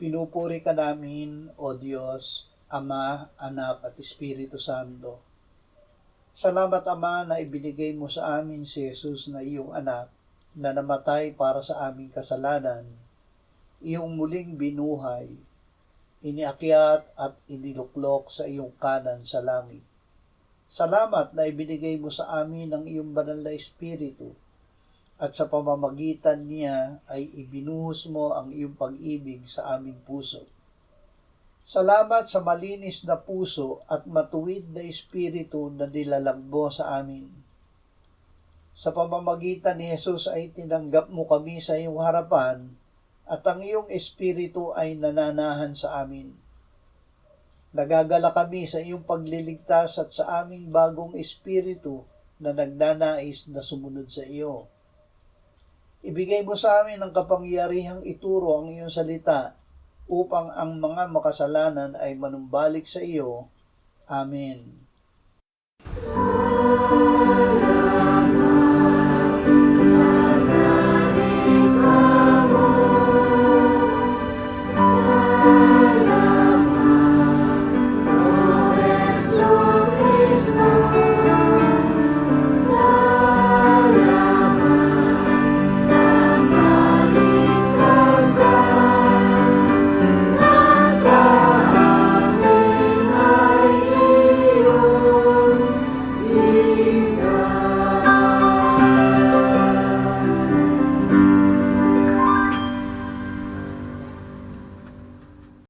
Pinupuri ka namin, O Diyos, Ama, Anak at Espiritu Santo. Salamat, Ama, na ibinigay mo sa amin si Jesus na iyong anak na namatay para sa aming kasalanan, iyong muling binuhay, iniakyat at iniluklok sa iyong kanan sa langit. Salamat na ibinigay mo sa amin ang iyong banal na Espiritu at sa pamamagitan niya ay ibinuhos mo ang iyong pag-ibig sa aming puso. Salamat sa malinis na puso at matuwid na Espiritu na nilalagbo sa amin. Sa pamamagitan ni Jesus ay tinanggap mo kami sa iyong harapan at ang iyong Espiritu ay nananahan sa amin. Nagagala kami sa iyong pagliligtas at sa aming bagong Espiritu na nagnanais na sumunod sa iyo. Ibigay mo sa amin ang kapangyarihang ituro ang iyong salita upang ang mga makasalanan ay manumbalik sa iyo. Amen.